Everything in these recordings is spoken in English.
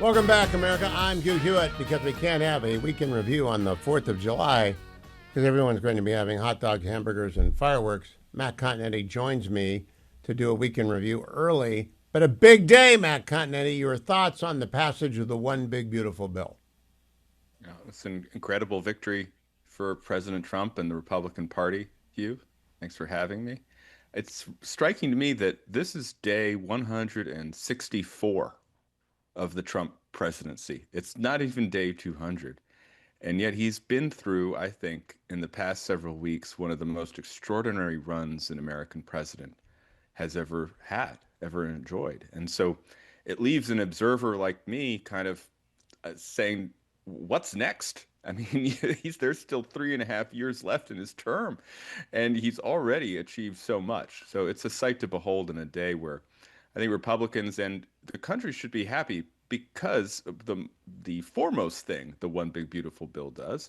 Welcome back, America. I'm Hugh Hewitt. Because we can't have a weekend review on the 4th of July, because everyone's going to be having hot dogs, hamburgers, and fireworks, Matt Continetti joins me to do a weekend review early. But a big day, Matt Continetti. Your thoughts on the passage of the One Big Beautiful Bill? It's an incredible victory for President Trump and the Republican Party, Hugh. Thanks for having me. It's striking to me that this is day 164 of the Trump presidency. It's not even day 200. And yet he's been through, I think, in the past several weeks, one of the most extraordinary runs an American president has ever had, ever enjoyed. And so it leaves an observer like me kind of saying, what's next? I mean, there's still 3.5 years left in his term, and he's already achieved so much. So it's a sight to behold in a day where I think Republicans and the country should be happy because of the foremost thing the One Big Beautiful Bill does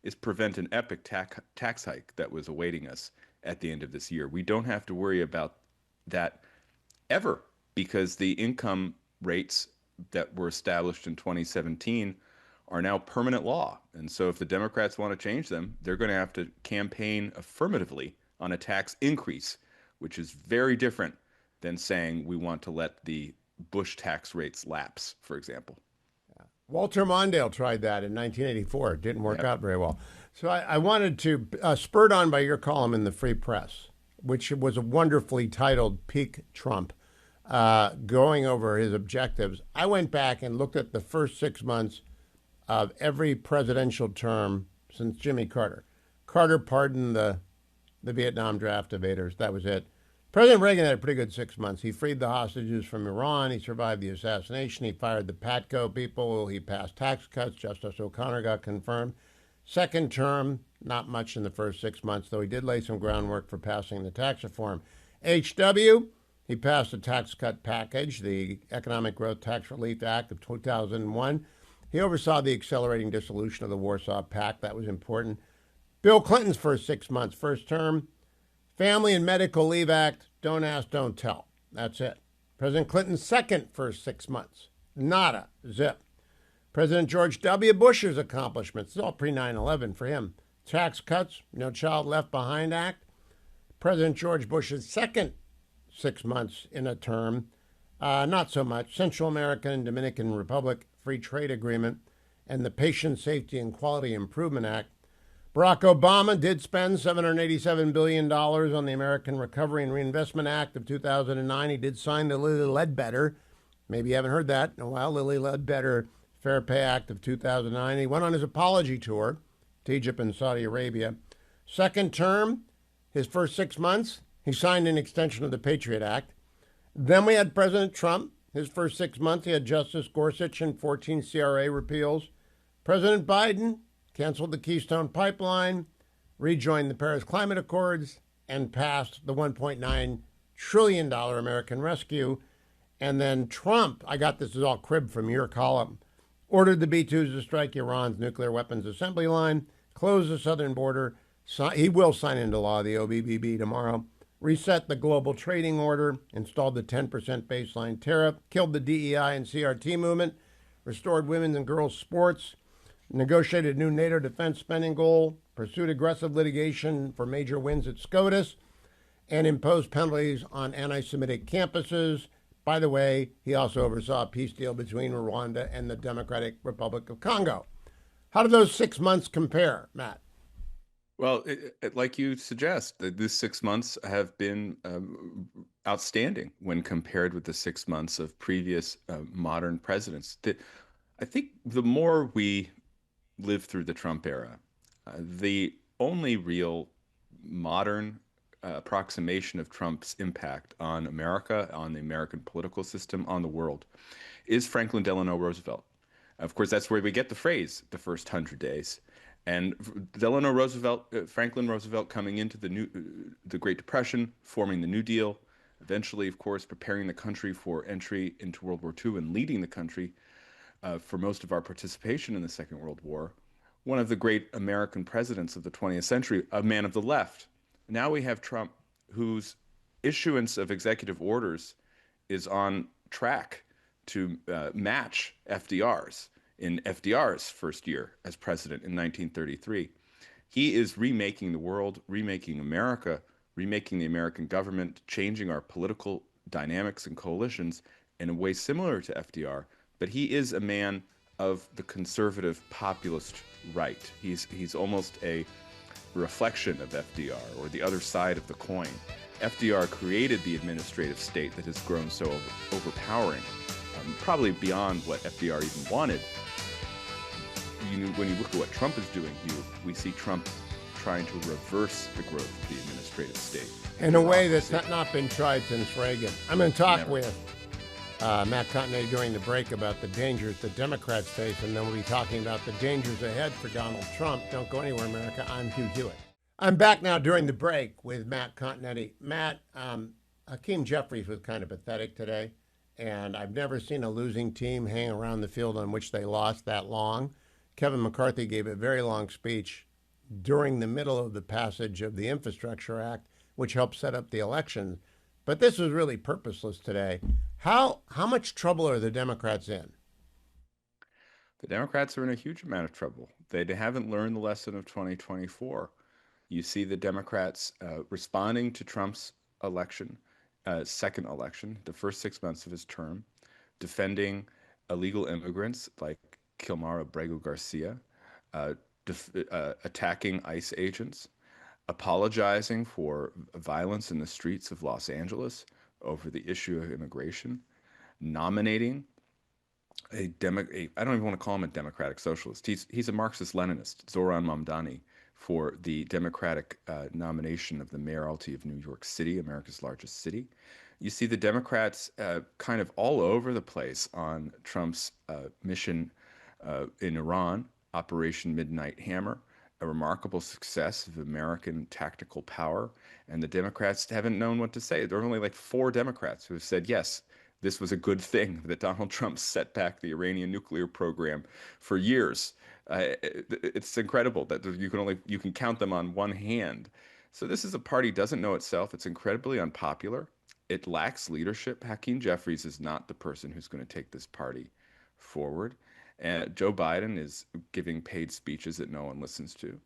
is prevent an epic tax hike that was awaiting us at the end of this year. We don't have to worry about that ever because the income rates that were established in 2017 are now permanent law. And so if the Democrats want to change them, they're going to have to campaign affirmatively on a tax increase, which is very different than saying we want to let the Bush tax rates lapse, for example. Walter Mondale tried that in 1984. It didn't work Yep. out very well. So I wanted to, spurred on by your column in the Free Press, which was a wonderfully titled Peak Trump, going over his objectives. I went back and looked at the first 6 months of every presidential term since Jimmy Carter. Carter pardoned the Vietnam draft evaders. That was it. President Reagan had a pretty good 6 months. He freed the hostages from Iran. He survived the assassination. He fired the Patco people. He passed tax cuts. Justice O'Connor got confirmed. Second term, not much in the first 6 months, though he did lay some groundwork for passing the tax reform. HW, he passed a tax cut package, the Economic Growth Tax Relief Act of 2001. He oversaw the accelerating dissolution of the Warsaw Pact. That was important. Bill Clinton's first 6 months, first term, Family and Medical Leave Act, don't ask, don't tell. That's it. President Clinton's second first 6 months, nada, zip. President George W. Bush's accomplishments, it's all pre-9/11 for him. Tax cuts, No Child Left Behind Act. President George Bush's second 6 months in a term, not so much. Central American and Dominican Republic Free Trade Agreement and the Patient Safety and Quality Improvement Act. Barack Obama did spend $787 billion on the American Recovery and Reinvestment Act of 2009. He did sign the Lilly Ledbetter, maybe you haven't heard that in a while, Lilly Ledbetter Fair Pay Act of 2009. He went on his apology tour to Egypt and Saudi Arabia. Second term, his first 6 months, he signed an extension of the Patriot Act. Then we had President Trump. His first 6 months, he had Justice Gorsuch and 14 CRA repeals. President Biden canceled the Keystone Pipeline, rejoined the Paris Climate Accords, and passed the $1.9 trillion American Rescue. And then Trump, I got this is all crib from your column, ordered the B-2s to strike Iran's nuclear weapons assembly line, close the southern border. He will sign into law the OBBB tomorrow. Reset the global trading order, installed the 10% baseline tariff, killed the DEI and CRT movement, restored women's and girls' sports, negotiated a new NATO defense spending goal, pursued aggressive litigation for major wins at SCOTUS, and imposed penalties on anti-Semitic campuses. By the way, he also oversaw a peace deal between Rwanda and the Democratic Republic of Congo. How do those 6 months compare, Matt? Well, like you suggest, these 6 months have been outstanding when compared with the 6 months of previous modern presidents. I think the more we live through the Trump era, the only real modern approximation of Trump's impact on America, on the American political system, on the world, is Franklin Delano Roosevelt. Of course, that's where we get the phrase "the first 100 days." And Delano Roosevelt, Franklin Roosevelt, coming into the Great Depression, forming the New Deal, eventually, of course, preparing the country for entry into World War II and leading the country for most of our participation in the Second World War. One of the great American presidents of the 20th century, a man of the left. Now we have Trump, whose issuance of executive orders is on track to match FDR's in FDR's first year as president in 1933. He is remaking the world, remaking America, remaking the American government, changing our political dynamics and coalitions in a way similar to FDR. But he is a man of the conservative populist right. He's almost a reflection of FDR, or the other side of the coin. FDR created the administrative state that has grown so overpowering, probably beyond what FDR even wanted. When you look at what Trump is doing, Hugh, we see Trump trying to reverse the growth of the administrative state. In a way that's not been tried since Reagan. I'm going to talk Never. with Matt Continetti during the break about the dangers the Democrats face, and then we'll be talking about the dangers ahead for Donald Trump. Don't go anywhere, America. I'm Hugh Hewitt. I'm back now during the break with Matt Continetti. Matt, Hakeem Jeffries was kind of pathetic today, and I've never seen a losing team hang around the field on which they lost that long. Kevin McCarthy gave a very long speech during the middle of the passage of the Infrastructure Act, which helped set up the election. But this was really purposeless today. How much trouble are the Democrats in? The Democrats are in a huge amount of trouble. They haven't learned the lesson of 2024. You see the Democrats responding to Trump's election, second election, the first 6 months of his term, defending illegal immigrants like Kilmar Abrego Garcia, attacking ICE agents, apologizing for violence in the streets of Los Angeles over the issue of immigration, nominating I don't even want to call him a democratic socialist. He's a Marxist-Leninist, Zoran Mamdani, for the Democratic nomination of the mayoralty of New York City, America's largest city. You see the Democrats kind of all over the place on Trump's mission in Iran, Operation Midnight Hammer, a remarkable success of American tactical power. And the Democrats haven't known what to say. There are only like 4 Democrats who have said, yes, this was a good thing that Donald Trump set back the Iranian nuclear program for years. It's incredible that you can count them on one hand. So this is a party doesn't know itself. It's incredibly unpopular. It lacks leadership. Hakeem Jeffries is not the person who's going to take this party forward. And Joe Biden is giving paid speeches that no one listens to.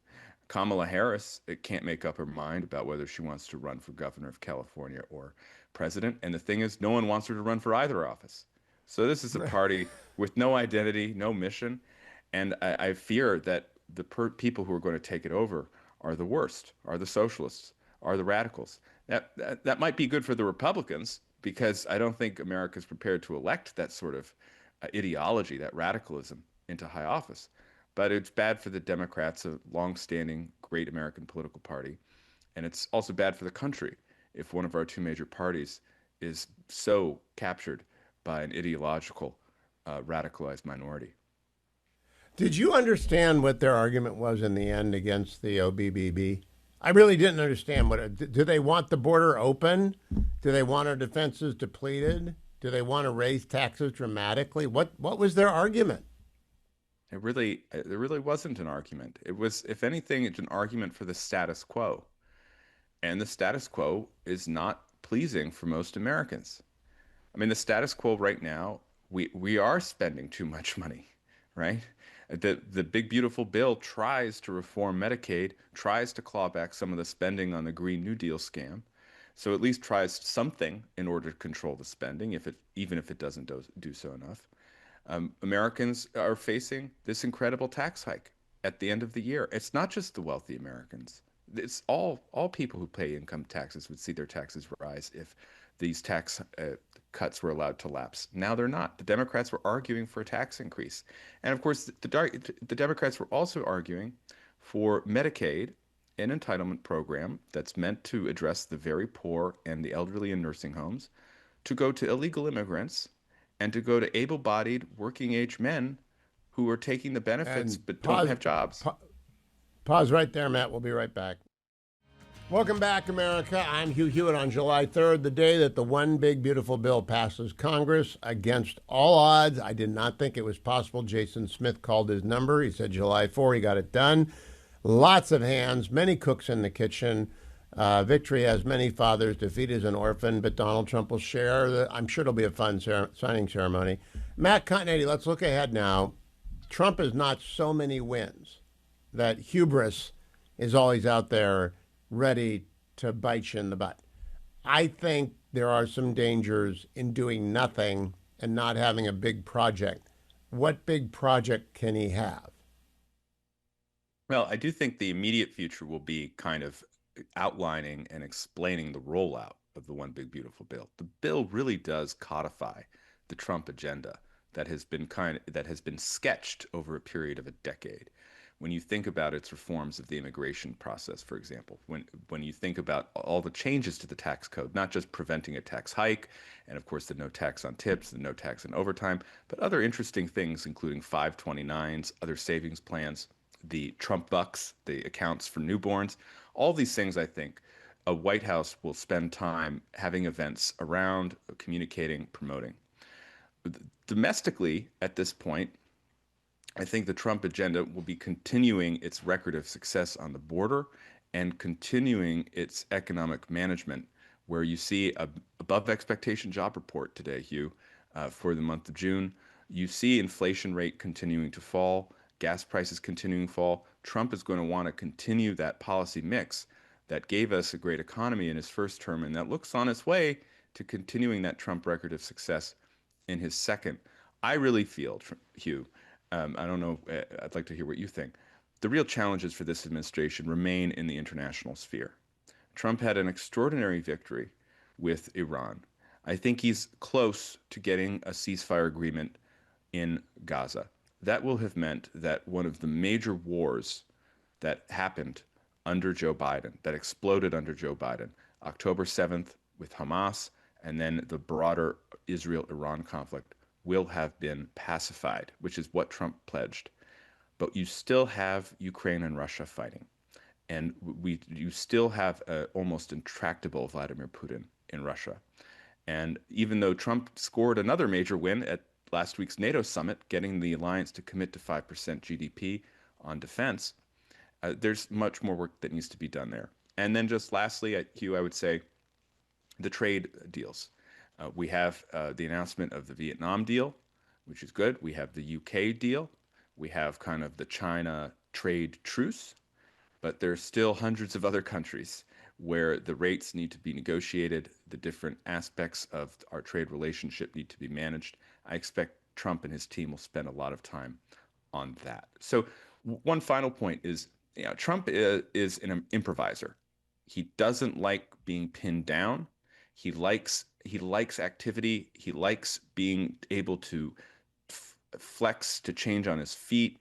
Kamala Harris can't make up her mind about whether she wants to run for governor of California or president. And the thing is, no one wants her to run for either office. So this is a party with no identity, no mission. And I fear that the people who are going to take it over are the worst, are the socialists, are the radicals. That might be good for the Republicans, because I don't think America is prepared to elect that sort of ideology, that radicalism, into high office. But it's bad for the Democrats, a long-standing great American political party. And it's also bad for the country if one of our 2 major parties is so captured by an ideological, radicalized minority. Did you understand what their argument was in the end against the OBBB? I really didn't understand do they want the border open? Do they want our defenses depleted? Do they want to raise taxes dramatically? What was their argument? There really wasn't an argument. It was, if anything, it's an argument for the status quo. And the status quo is not pleasing for most Americans. I mean, the status quo right now, we are spending too much money, right? The big beautiful bill tries to reform Medicaid, tries to claw back some of the spending on the Green New Deal scam. So at least tries something in order to control the spending, even if it doesn't do so enough. Americans are facing this incredible tax hike at the end of the year. It's not just the wealthy Americans. It's all people who pay income taxes would see their taxes rise if these tax cuts were allowed to lapse. Now they're not. The Democrats were arguing for a tax increase. And of course, the Democrats were also arguing for Medicaid, an entitlement program that's meant to address the very poor and the elderly in nursing homes, to go to illegal immigrants and to go to able-bodied working-age men who are taking the benefits but don't have jobs. Pause right there, Matt. We'll be right back. Welcome back, America. I'm Hugh Hewitt. On July 3rd, the day that the one big, beautiful bill passes Congress against all odds. I did not think it was possible. Jason Smith called his number. He said July 4, he got it done. Lots of hands, many cooks in the kitchen. Victory has many fathers. Defeat is an orphan, but Donald Trump will share. I'm sure it'll be a fun signing ceremony. Matt Continetti, let's look ahead now. Trump has not so many wins that hubris is always out there ready to bite you in the butt. I think there are some dangers in doing nothing and not having a big project. What big project can he have? Well, I do think the immediate future will be kind of outlining and explaining the rollout of the One Big Beautiful Bill. The bill really does codify the Trump agenda that has been sketched over a period of a decade. When you think about its reforms of the immigration process, for example, when you think about all the changes to the tax code, not just preventing a tax hike, and of course the no tax on tips, the no tax on overtime, but other interesting things, including 529s, other savings plans, the Trump bucks, the accounts for newborns, all these things, I think a White House will spend time having events around, communicating, promoting. Domestically, at this point, I think the Trump agenda will be continuing its record of success on the border and continuing its economic management, where you see a above expectation job report today, Hugh, for the month of June. You see inflation rate continuing to fall, gas prices continuing to fall. Trump is going to want to continue that policy mix that gave us a great economy in his first term, and that looks on its way to continuing that Trump record of success in his second. I really feel, Hugh, I don't know, I'd like to hear what you think. The real challenges for this administration remain in the international sphere. Trump had an extraordinary victory with Iran. I think he's close to getting a ceasefire agreement in Gaza. That will have meant that one of the major wars that happened under Joe Biden, that exploded under Joe Biden, October 7th with Hamas, and then the broader Israel Iran conflict, will have been pacified, which is what Trump pledged. But you still have Ukraine and Russia fighting. And you still have almost intractable Vladimir Putin in Russia. And even though Trump scored another major win at last week's NATO summit, getting the alliance to commit to 5% GDP on defense, there's much more work that needs to be done there. And then just lastly, Hugh, I would say the trade deals. We have the announcement of the Vietnam deal, which is good. We have the UK deal. We have kind of the China trade truce, but there's still hundreds of other countries where the rates need to be negotiated. The different aspects of our trade relationship need to be managed. I expect Trump and his team will spend a lot of time on that. So one final point is, Trump is an improviser. He doesn't like being pinned down. He likes activity. He likes being able to flex, to change on his feet.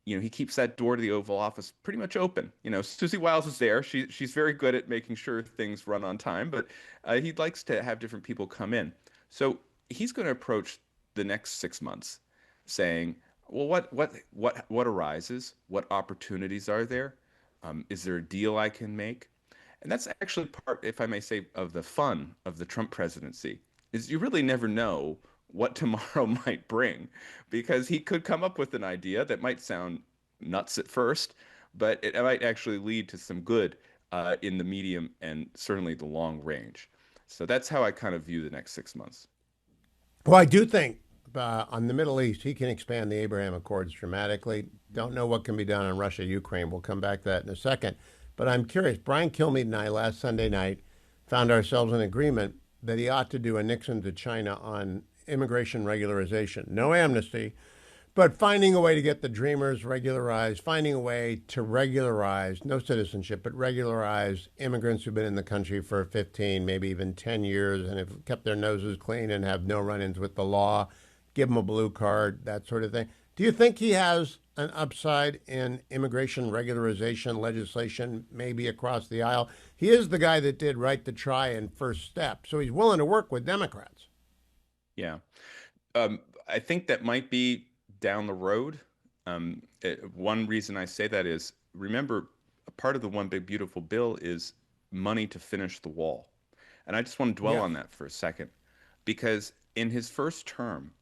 He keeps that door to the Oval Office pretty much open. Susie Wiles is there. She's very good at making sure things run on time, but he likes to have different people come in. So he's going to approach the next 6 months saying, well, what arises? What opportunities are there? Is there a deal I can make? And that's actually part, if I may say, of the fun of the Trump presidency, is you really never know what tomorrow might bring, because he could come up with an idea that might sound nuts at first, but it might actually lead to some good in the medium and certainly the long range. So that's how I kind of view the next 6 months. Well, I do think on the Middle East, he can expand the Abraham Accords dramatically. Don't know what can be done on Russia, Ukraine. We'll come back to that in a second. But I'm curious. Brian Kilmeade and I last Sunday night found ourselves in agreement that he ought to do a Nixon to China on immigration regularization. No amnesty, but finding a way to get the dreamers regularized, finding a way to regularize, no citizenship, but regularize immigrants who've been in the country for 15, maybe even 10 years and have kept their noses clean and have no run ins with the law, give them a blue card, that sort of thing. Do you think he has an upside in immigration regularization legislation, maybe across the aisle? He is the guy that did Right to Try and First Step, so he's willing to work with Democrats. Yeah. I think that might be down the road. One reason I say that is, remember, a part of the One Big Beautiful Bill is money to finish the wall. And I just want to dwell Yes. on that for a second, because in his first term,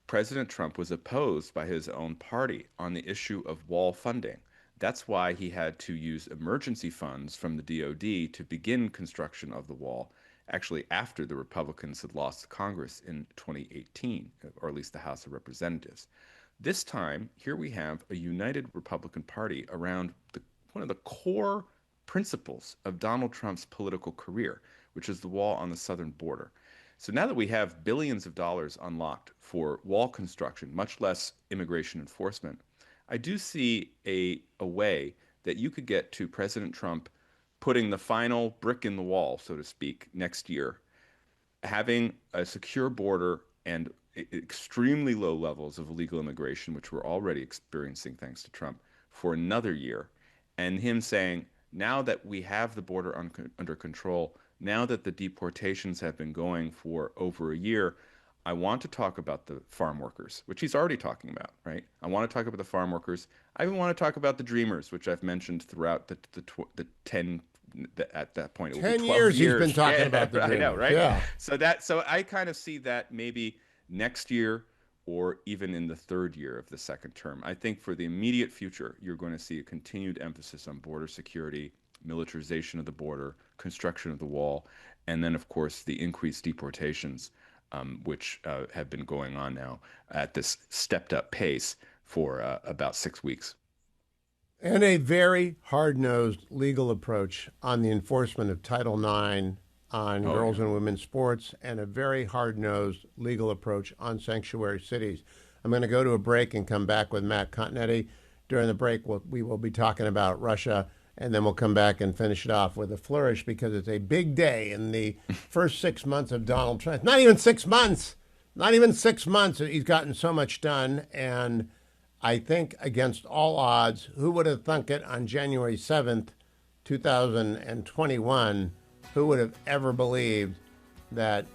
President Trump was opposed by his own party on the issue of wall funding. That's why he had to use emergency funds from the DoD to begin construction of the wall, actually after the Republicans had lost Congress in 2018, or at least the House of Representatives. This time, here we have a united Republican Party around one of the core principles of Donald Trump's political career, which is the wall on the southern border. So now that we have billions of dollars unlocked for wall construction, much less immigration enforcement, I do see a way that you could get to President Trump putting the final brick in the wall, so to speak, next year, having a secure border and extremely low levels of illegal immigration, which we're already experiencing thanks to Trump, for another year, and him saying, now that we have the border under control, now that the deportations have been going for over a year, I want to talk about the farm workers, which he's already talking about, right? I want to talk about the farm workers. I even want to talk about the dreamers, which I've mentioned throughout the 10 at that point it will be 10 12 years he's been years. talking Yeah, about the I know, Dreamers. right? Yeah. So I kind of see that maybe next year or even in the third year of the second term. I think for the immediate future, you're going to see a continued emphasis on border security, militarization of the border, construction of the wall, and then, of course, the increased deportations, which have been going on now at this stepped up pace for about 6 weeks. And a very hard nosed legal approach on the enforcement of Title IX on Oh, girls yeah. and women's sports, and a very hard nosed legal approach on sanctuary cities. I'm going to go to a break and come back with Matt Continetti. During the break, we will be talking about Russia, and then we'll come back and finish it off with a flourish because it's a big day in the first 6 months of Donald Trump. Not even 6 months. Not even 6 months. He's gotten so much done. And I think against all odds, who would have thunk it on January 7th, 2021? Who would have ever believed that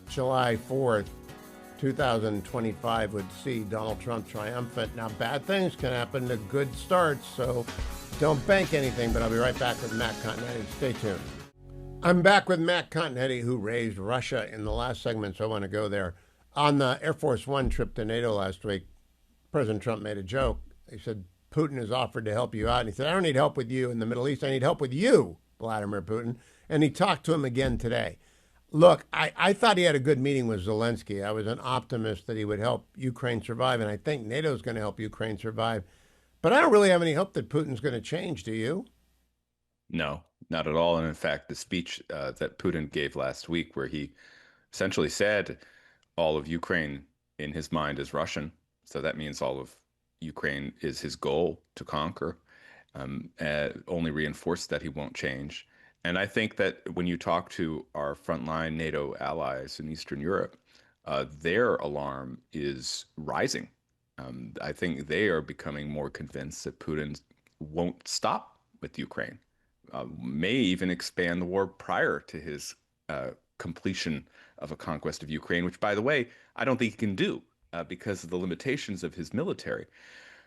July 4th, 2025 would see Donald Trump triumphant? Now, bad things can happen to good starts, so don't bank anything, but I'll be right back with Matt Continetti. Stay tuned. I'm back with Matt Continetti, who raised Russia in the last segment, so I want to go there. On the Air Force One trip to NATO last week, President Trump made a joke. He said, Putin has offered to help you out. And he said, I don't need help with you in the Middle East. I need help with you, Vladimir Putin. And he talked to him again today. Look, I thought he had a good meeting with Zelensky. I was an optimist that he would help Ukraine survive, and I think NATO's going to help Ukraine survive. But I don't really have any hope that Putin's going to change, do you? No, not at all. And in fact, the speech that Putin gave last week, where he essentially said all of Ukraine in his mind is Russian. So that means all of Ukraine is his goal to conquer, only reinforced that he won't change. And I think that when you talk to our frontline NATO allies in Eastern Europe, their alarm is rising. I think they are becoming more convinced that Putin won't stop with Ukraine, may even expand the war prior to his completion of a conquest of Ukraine, which, by the way, I don't think he can do because of the limitations of his military.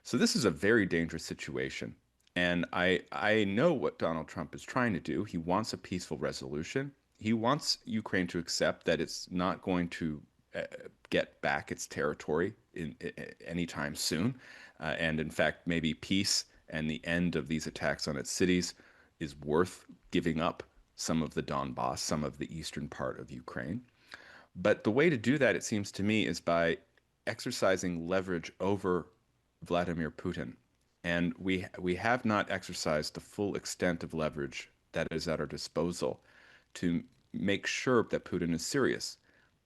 So this is a very dangerous situation. And I know what Donald Trump is trying to do. He wants a peaceful resolution. He wants Ukraine to accept that it's not going to uh, get back its territory anytime soon. And in fact, maybe peace and the end of these attacks on its cities is worth giving up some of the Donbass, some of the eastern part of Ukraine. But the way to do that, it seems to me, is by exercising leverage over Vladimir Putin. And we have not exercised the full extent of leverage that is at our disposal to make sure that Putin is serious.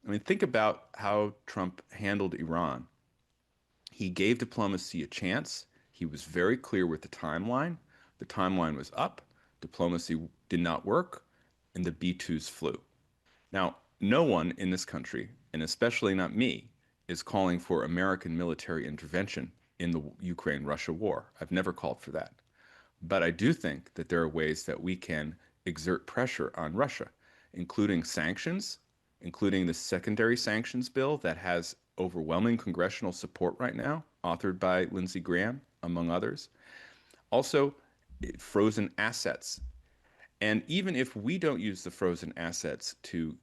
I mean, think about how Trump handled Iran. He gave diplomacy a chance. He was very clear with the timeline. The timeline was up. Diplomacy did not work, and the B-2s flew. Now, no one in this country, and especially not me, is calling for American military intervention in the Ukraine-Russia war. I've never called for that. But I do think that there are ways that we can exert pressure on Russia, including sanctions, including the secondary sanctions bill that has overwhelming congressional support right now, authored by Lindsey Graham, among others. Also, frozen assets. And even if we don't use the frozen assets to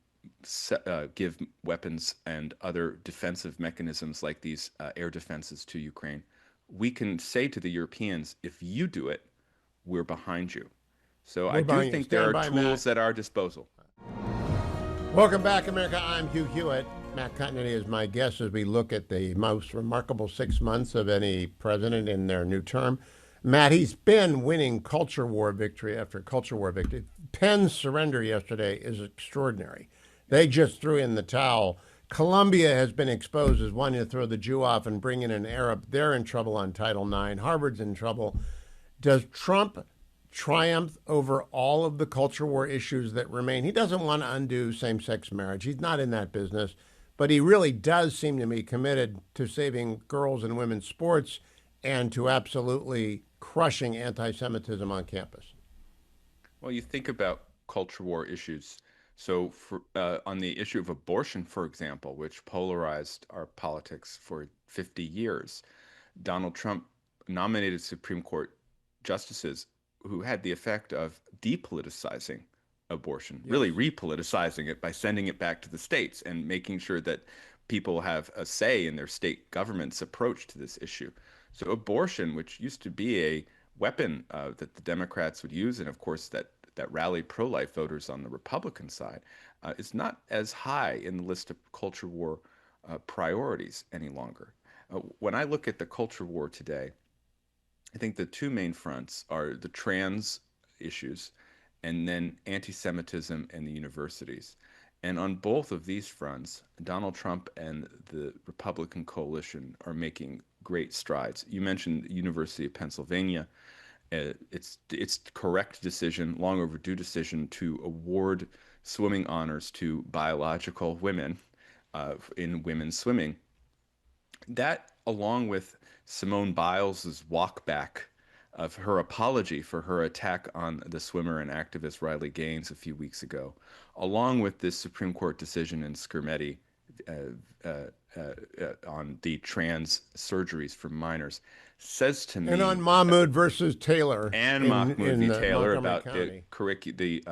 give weapons and other defensive mechanisms like these air defenses to Ukraine, we can say to the Europeans, if you do it, we're behind you. So We're I do behind you. think Stand there are by, tools Matt. at our disposal. Welcome back, America. I'm Hugh Hewitt. Matt Continetti is my guest as we look at the most remarkable 6 months of any president in their new term. Matt, he's been winning culture war victory after culture war victory. Penn's surrender yesterday is extraordinary. They just threw in the towel. Columbia has been exposed as wanting to throw the Jew off and bring in an Arab. They're in trouble on Title IX. Harvard's in trouble. Does Trump triumph over all of the culture war issues that remain? He doesn't want to undo same-sex marriage. He's not in that business. But he really does seem to be committed to saving girls and women's sports and to absolutely crushing anti-Semitism on campus. Well, you think about culture war issues. So, on the issue of abortion, for example, which polarized our politics for 50 years, Donald Trump nominated Supreme Court justices who had the effect of depoliticizing abortion, really repoliticizing it by sending it back to the states and making sure that people have a say in their state government's approach to this issue. So abortion, which used to be a weapon that the Democrats would use, and of course that rallied pro-life voters on the Republican side, is not as high in the list of culture war priorities any longer. When I look at the culture war today, I think the two main fronts are the trans issues and then anti-Semitism in the universities. And on both of these fronts, Donald Trump and the Republican coalition are making great strides. You mentioned the University of Pennsylvania. It's correct decision, long overdue decision, to award swimming honors to biological women in women's swimming. That, along with Simone Biles's walkback of her apology for her attack on the swimmer and activist Riley Gaines a few weeks ago, along with this Supreme Court decision in Skirmetti on the trans surgeries for minors, says to me, and on Mahmoud versus Taylor, and Mahmoud v. Taylor about County. the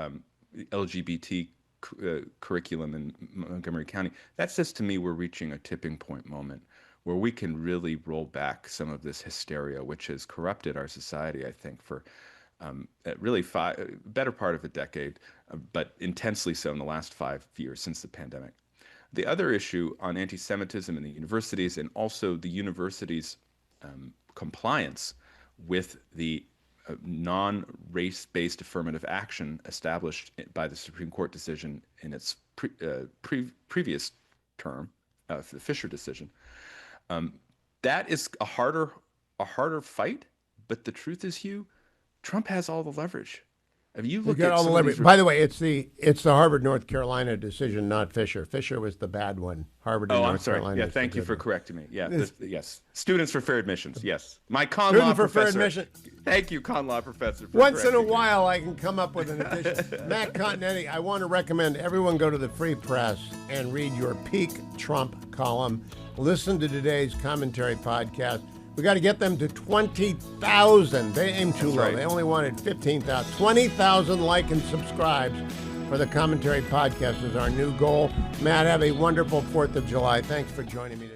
LGBT curriculum in Montgomery County, that says to me we're reaching a tipping point moment where we can really roll back some of this hysteria, which has corrupted our society, I think, for really better part of a decade, but intensely so in the last 5 years since the pandemic. The other issue on anti-Semitism in the universities, and also the universities' compliance with the non-race-based affirmative action established by the Supreme Court decision in its previous term, the Fisher decision. That is a harder fight, but the truth is, Hugh, Trump has all the leverage. Have you looked at all the leverage? By the way, it's the Harvard North Carolina decision, not Fisher. Fisher was the bad one. Harvard and North Carolina. Yeah, thank you for correcting me. Yeah, yes, students for fair admissions. Yes, my con Student law for professor. fair admission. Thank you, con law professor. For Once in a while, I can come up with an addition. Matt Continetti, I want to recommend everyone go to the Free Press and read your Peak Trump column. Listen to today's commentary podcast. We got to get them to 20,000. They aim too low. Right. They only wanted 15,000. 20,000 like and subscribes for the commentary podcast is our new goal. Matt, have a wonderful 4th of July. Thanks for joining me today.